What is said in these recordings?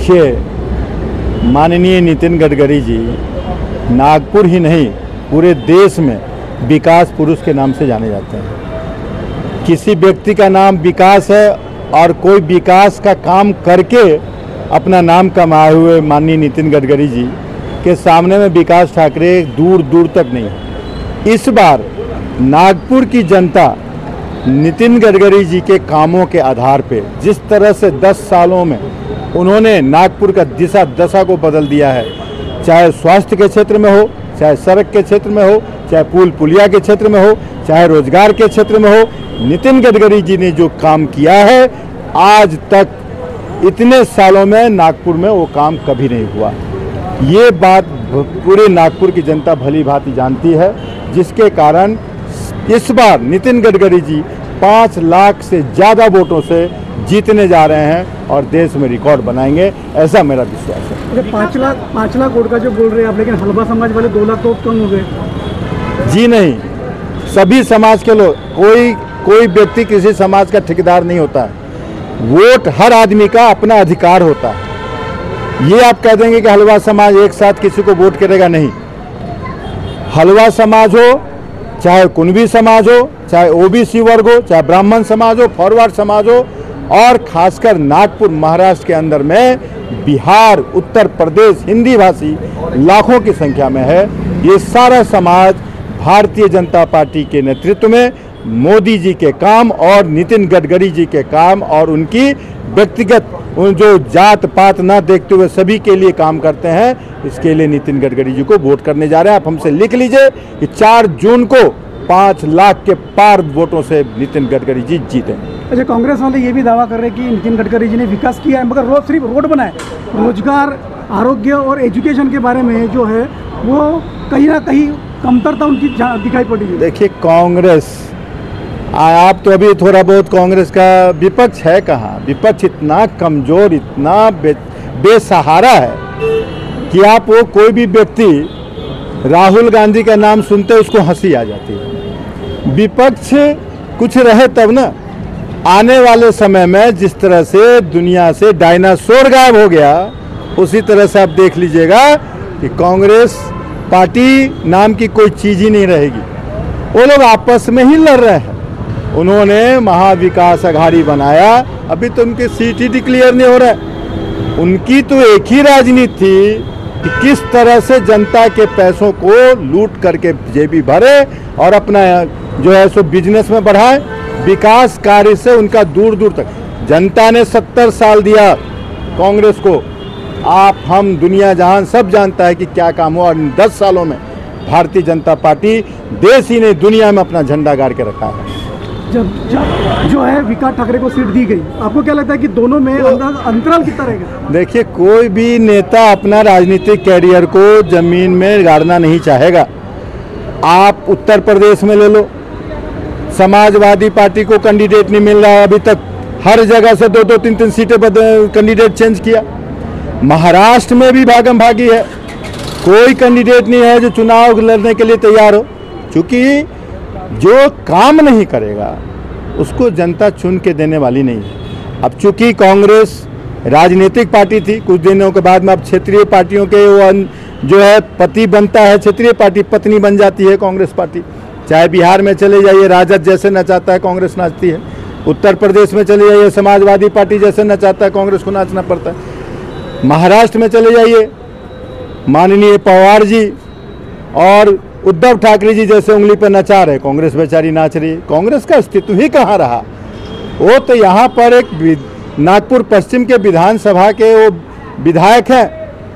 देखिए, माननीय नितिन गडकरी जी नागपुर ही नहीं पूरे देश में विकास पुरुष के नाम से जाने जाते हैं। किसी व्यक्ति का नाम विकास है और कोई विकास का काम करके अपना नाम कमाए हुए माननीय नितिन गडकरी जी के सामने में विकास ठाकरे दूर दूर तक नहीं है। इस बार नागपुर की जनता नितिन गडकरी जी के कामों के आधार पे जिस तरह से 10 सालों में उन्होंने नागपुर का दिशा दशा को बदल दिया है, चाहे स्वास्थ्य के क्षेत्र में हो, चाहे सड़क के क्षेत्र में हो, चाहे पुल पुलिया के क्षेत्र में हो, चाहे रोजगार के क्षेत्र में हो, नितिन गडकरी जी ने जो काम किया है आज तक इतने सालों में नागपुर में वो काम कभी नहीं हुआ। ये बात पूरे नागपुर की जनता भली भांति जानती है, जिसके कारण इस बार नितिन गडकरी जी 5 लाख से ज़्यादा वोटों से जीतने जा रहे हैं और देश में रिकॉर्ड बनाएंगे, ऐसा मेरा विश्वास है। 5 लाख वोट का जो बोल रहे हैं आप, लेकिन हलवा समाज वाले 2 लाख तो कम हो गए। जी नहीं, सभी समाज के लोग, कोई व्यक्ति किसी समाज का ठेकेदार नहीं होता है। वोट हर आदमी का अपना अधिकार होता है। ये आप कह देंगे कि हलवा समाज एक साथ किसी को वोट करेगा, नहीं। हलवा समाज हो, चाहे कुणबी समाज हो, चाहे ओबीसी वर्ग हो, चाहे ब्राह्मण समाज हो, फॉरवर्ड समाज हो, और खासकर नागपुर महाराष्ट्र के अंदर में बिहार, उत्तर प्रदेश हिंदी भाषी लाखों की संख्या में है। ये सारा समाज भारतीय जनता पार्टी के नेतृत्व में मोदी जी के काम और नितिन गडकरी जी के काम और उनकी व्यक्तिगत जो जात पात ना देखते हुए सभी के लिए काम करते हैं, इसके लिए नितिन गडकरी जी को वोट करने जा रहे हैं। आप हमसे लिख लीजिए कि 4 जून को 5 लाख के पार वोटों से नितिन गडकरी जी जीते। अच्छा, कांग्रेस वाले ये भी दावा कर रहे हैं कि नितिन गडकरी जी ने विकास किया है, मगर सिर्फ रोड बनाए, रोजगार, आरोग्य और एजुकेशन के बारे में जो है वो कहीं ना कहीं कमतरता उनकी दिखाई पड़ी है। देखिए, कांग्रेस, आप तो अभी थोड़ा बहुत कांग्रेस का विपक्ष है कहाँ। विपक्ष इतना कमजोर, इतना बेसहारा है कि आप वो कोई भी व्यक्ति राहुल गांधी का नाम सुनते उसको हंसी आ जाती है। विपक्ष कुछ रहे तब ना। आने वाले समय में जिस तरह से दुनिया से डायनासोर गायब हो गया, उसी तरह से आप देख लीजिएगा कि कांग्रेस पार्टी नाम की कोई चीज ही नहीं रहेगी। वो लोग आपस में ही लड़ रहे हैं। उन्होंने महाविकास अघाड़ी बनाया, अभी तो उनकी सीट ही डिक्लेयर नहीं हो रहा है। उनकी तो एक ही राजनीति थी कि किस तरह से जनता के पैसों को लूट करके जेबी भरे और अपना जो है सो बिजनेस में बढ़ाए। विकास कार्य से उनका दूर दूर तक, जनता ने 70 साल दिया कांग्रेस को। आप, हम, दुनिया जहान सब जानता है कि क्या काम हुआ, और इन 10 सालों में भारतीय जनता पार्टी देश ही नहीं दुनिया में अपना झंडा गाड़ के रखा है। जब जो है विकास ठाकरे को सीट दी गई, आपको क्या लगता है कि दोनों में अंतराल कितना रहेगा? देखिए, कोई भी नेता अपना राजनीतिक कैरियर को जमीन में गाड़ना नहीं चाहेगा। आप उत्तर प्रदेश में ले लो, समाजवादी पार्टी को कैंडिडेट नहीं मिल रहा है अभी तक। हर जगह से 2-2, 3-3 सीटें कैंडिडेट चेंज किया। महाराष्ट्र में भी भागम भागी है, कोई कैंडिडेट नहीं है जो चुनाव लड़ने के लिए तैयार हो। क्योंकि जो काम नहीं करेगा उसको जनता चुन के देने वाली नहीं है। अब चूंकि कांग्रेस राजनीतिक पार्टी थी, कुछ दिनों के बाद में अब क्षेत्रीय पार्टियों के वो जो है पति बनता है, क्षेत्रीय पार्टी पत्नी बन जाती है कांग्रेस पार्टी। चाहे बिहार में चले जाइए, राजद जैसे नचाता है कांग्रेस नाचती है। उत्तर प्रदेश में चले जाइए, समाजवादी पार्टी जैसे नचाता है कांग्रेस को नाचना पड़ता है। महाराष्ट्र में चले जाइए, माननीय पवार जी और उद्धव ठाकरे जी जैसे उंगली पर नचा रहे, कांग्रेस बेचारी नाच रही। कांग्रेस का अस्तित्व ही कहाँ रहा। वो तो यहाँ पर एक नागपुर पश्चिम के विधानसभा के वो विधायक हैं,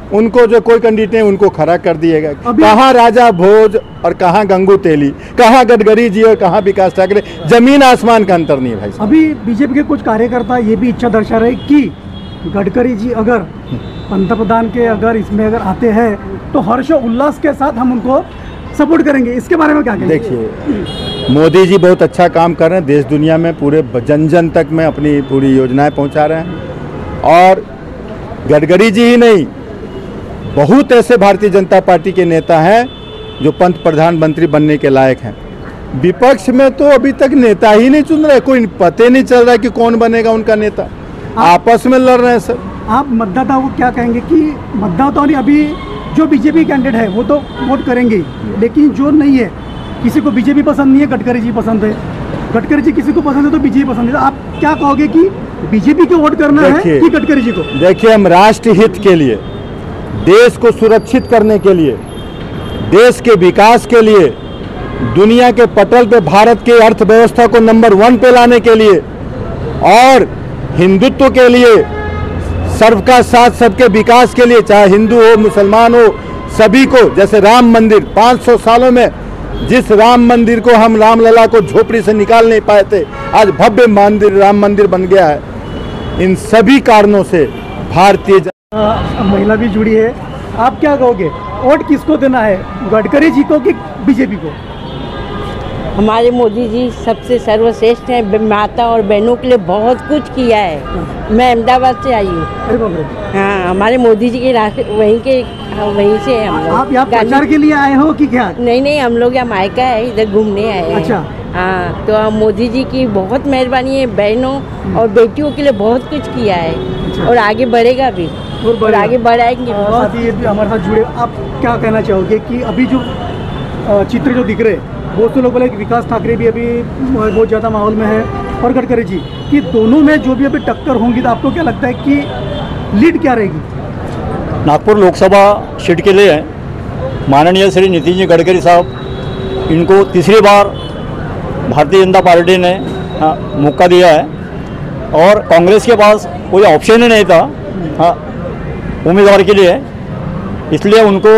उनको जो कोई कैंडिडेट है उनको खड़ा कर दिएगा। कहाँ राजा भोज और कहाँ गंगू तेली, कहाँ गडकरी जी और कहाँ विकास ठाकरे, जमीन आसमान का अंतर नहीं है भाई। अभी बीजेपी के कुछ कार्यकर्ता ये भी इच्छा दर्शा रहे कि गडकरी जी अगर पंतप्रधान के अगर इसमें अगर आते हैं तो हर्षो उल्लास के साथ हम उनको सपोर्ट करेंगे। इसके बारे में क्या कहेंगे? देखिए, मोदी जी बहुत अच्छा काम कर रहे हैं, देश दुनिया में पूरे जन जन तक में अपनी पूरी योजनाएं पहुंचा रहे हैं। और गडकरी जी ही नहीं, बहुत ऐसे भारतीय जनता पार्टी के नेता हैं जो प्रधानमंत्री बनने के लायक हैं। विपक्ष में तो अभी तक नेता ही नहीं चुन रहे, कोई पता नहीं चल रहा है कि कौन बनेगा उनका नेता। आपस में लड़ रहे हैं सर। आप मतदाताओं को क्या कहेंगे कि मतदाताओं ने अभी जो बीजेपी कैंडिडेट है वो तो वोट करेंगे ही, लेकिन जो नहीं है, किसी को बीजेपी पसंद नहीं है, गडकरी जी पसंद है, गडकरी जी किसी को पसंद है तो बीजेपी पसंद है, तो आप क्या कहोगे कि बीजेपी को वोट करना है कि गडकरी जी को? देखिए, हम राष्ट्र हित के लिए, देश को सुरक्षित करने के लिए, देश के विकास के लिए, दुनिया के पटल पे भारत की अर्थव्यवस्था को नंबर 1 पे लाने के लिए और हिंदुत्व के लिए, सबका साथ सबके विकास के लिए, चाहे हिंदू हो मुसलमान हो, सभी को, जैसे राम मंदिर 500 सालों में जिस राम मंदिर को हम रामलला को झोपड़ी से निकाल नहीं पाए थे, आज भव्य मंदिर राम मंदिर बन गया है। इन सभी कारणों से भारतीय महिला भी जुड़ी है, आप क्या कहोगे, वोट किसको देना है, गडकरी जी को कि बीजेपी को? हमारे मोदी जी सबसे सर्वश्रेष्ठ हैं, माता और बहनों के लिए बहुत कुछ किया है। मैं अहमदाबाद से आई हूँ। अरे बाप रे। हाँ, हमारे मोदी जी के वहीं से हम लोग। आप यहाँ प्रचार के लिए आए हो कि क्या? नहीं, हम लोग यहाँ मायका है, इधर घूमने आए हैं। अच्छा। हाँ, तो मोदी जी की बहुत मेहरबानी है, बहनों और बेटियों के लिए बहुत कुछ किया है। अच्छा। और आगे बढ़ेगा भी और आगे बढ़ाएंगे। ये भी हमारे साथ जुड़े, आप क्या कहना चाहोगे कि अभी जो चित्र जो दिख रहे, बहुत से लोग बोले कि विकास ठाकरे भी अभी बहुत ज़्यादा माहौल में है और गडकरी जी, कि दोनों में जो भी अभी टक्कर होंगी, तो आपको क्या लगता है कि लीड क्या रहेगी? नागपुर लोकसभा सीट के लिए माननीय श्री नितिन जी गडकरी साहब, इनको तीसरी बार भारतीय जनता पार्टी ने मौका दिया है और कांग्रेस के पास कोई ऑप्शन ही नहीं था उम्मीदवार के लिए, इसलिए उनको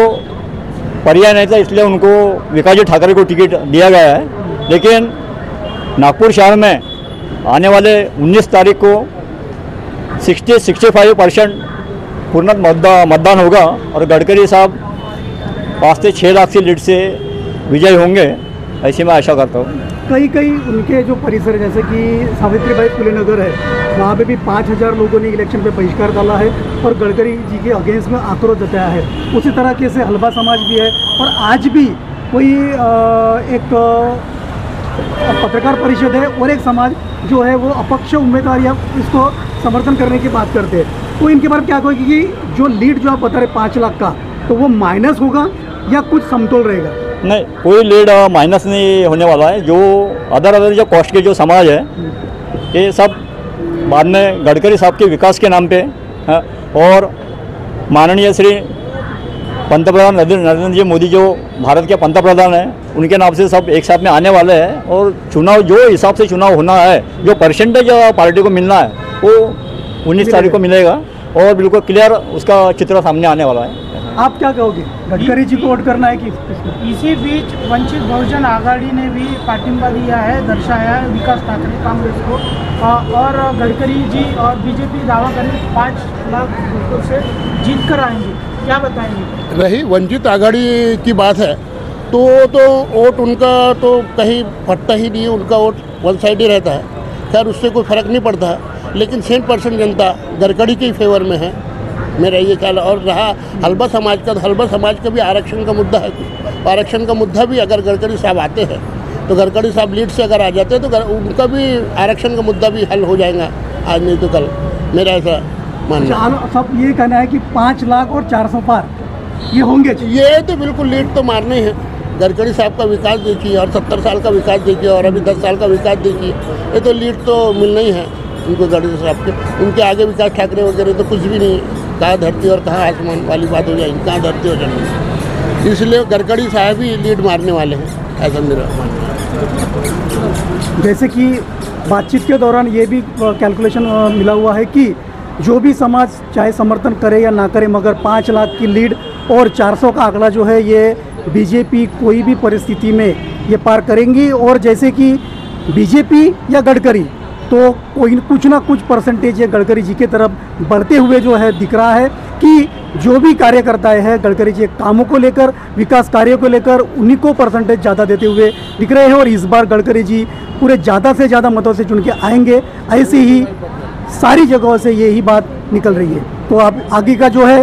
पर्याय नहीं था, इसलिए उनको विकास जी ठाकरे को टिकट दिया गया है। लेकिन नागपुर शहर में आने वाले 19 तारीख को 65% पूर्ण मतदान होगा और गडकरी साहब 5 से 6 लाख की लीड से विजयी होंगे, ऐसी मैं आशा करता हूँ। कई उनके जो परिसर जैसे कि सावित्रीबाई फुले नगर है, वहाँ पे भी 5000 लोगों ने इलेक्शन पे बहिष्कार डाला है और गडकरी जी के अगेंस्ट में आक्रोश जताया है। उसी तरह के से हलबा समाज भी है और आज भी कोई एक पत्रकार परिषद है और एक समाज जो है वो अपक्ष उम्मीदवार या इसको समर्थन करने की बात करते हैं। तो इनके बारे में क्या कहोगे कि जो लीड जो आप बता रहे 5 लाख का, तो वो माइनस होगा या कुछ समतोल रहेगा? नहीं, कोई लीड माइनस नहीं होने वाला है। जो अदर जो कॉस्ट के जो समाज है, ये सब बाद में गडकरी साहब के विकास के नाम पे और माननीय श्री पंतप्रधान नरेंद्र जी मोदी जो भारत के पंतप्रधान हैं, उनके नाम से सब एक साथ में आने वाले हैं और चुनाव जो हिसाब से चुनाव होना है, जो परसेंटेज पार्टी को मिलना है वो 19 तारीख को मिलेगा और बिल्कुल क्लियर उसका चित्र सामने आने वाला है। आप क्या कहोगे, गडकरी जी को वोट करना है कि? इसी बीच वंचित बहुजन आघाड़ी ने भी पार्टिंबा दिया है, दर्शाया है विकास ठाकरे कांग्रेस को, और गडकरी जी और बीजेपी दावा करें 5 लाख वोटों से जीत कर आएंगे, क्या बताएंगे? रही वंचित आघाड़ी की बात है तो वोट उनका तो कहीं फटता ही नहीं है, उनका वोट वन साइड ही रहता है। खैर उससे कोई फ़र्क नहीं पड़ता है, लेकिन 100% जनता गडकरी के फेवर में है, मेरा ये ख्याल। और रहा हलबा समाज का, तो हलबा समाज का भी आरक्षण का मुद्दा है। आरक्षण का मुद्दा भी अगर गडकरी साहब आते हैं तो गडकरी साहब लीड से अगर आ जाते हैं तो उनका भी आरक्षण का मुद्दा भी हल हो जाएगा, आज नहीं तो कल, मेरा ऐसा मानना। सब ये कहना है कि 5 लाख और 400 पार ये होंगे, ये तो बिल्कुल लीड तो मारने हैं। गडकरी साहब का विकास देखिए और 70 साल का विकास देखिए और अभी 10 साल का विकास देखिए, ये तो लीड तो मिलना ही है उनको गडकरी साहब के। उनके आगे विकास ठाकरे वगैरह तो कुछ भी नहीं है, कहाँ धरती और कहाँ आसमान वाली बात हो जाएगी, कहाँ धरती और जमीन। इसलिए गडकरी साहब ही लीड मारने वाले हैं, ऐसा मेरा मानना है। जैसे कि बातचीत के दौरान ये भी कैलकुलेशन मिला हुआ है कि जो भी समाज चाहे समर्थन करे या ना करे, मगर 5 लाख की लीड और 400 का आंकड़ा जो है ये बीजेपी कोई भी परिस्थिति में ये पार करेंगी। और जैसे कि बीजेपी या गडकरी, तो कोई कुछ ना कुछ परसेंटेज ये गडकरी जी की तरफ बढ़ते हुए जो है दिख रहा है कि जो भी कार्यकर्ता है गडकरी जी कामों को लेकर, विकास कार्यों को लेकर, उन्हीं को परसेंटेज ज़्यादा देते हुए दिख रहे हैं। और इस बार गडकरी जी पूरे ज़्यादा से ज़्यादा मतों से चुन के आएंगे, ऐसे ही सारी जगहों से यही बात निकल रही है। तो अब आगे का जो है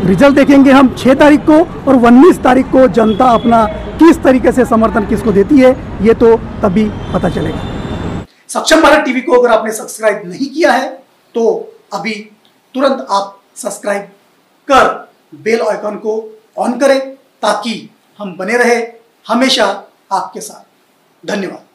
रिजल्ट देखेंगे हम 6 तारीख को, और 19 तारीख को जनता अपना किस तरीके से समर्थन किसको देती है ये तो तभी पता चलेगा। सक्षम भारत टीवी को अगर आपने सब्सक्राइब नहीं किया है तो अभी तुरंत आप सब्सक्राइब कर बेल आइकन को ऑन करें ताकि हम बने रहे हमेशा आपके साथ। धन्यवाद।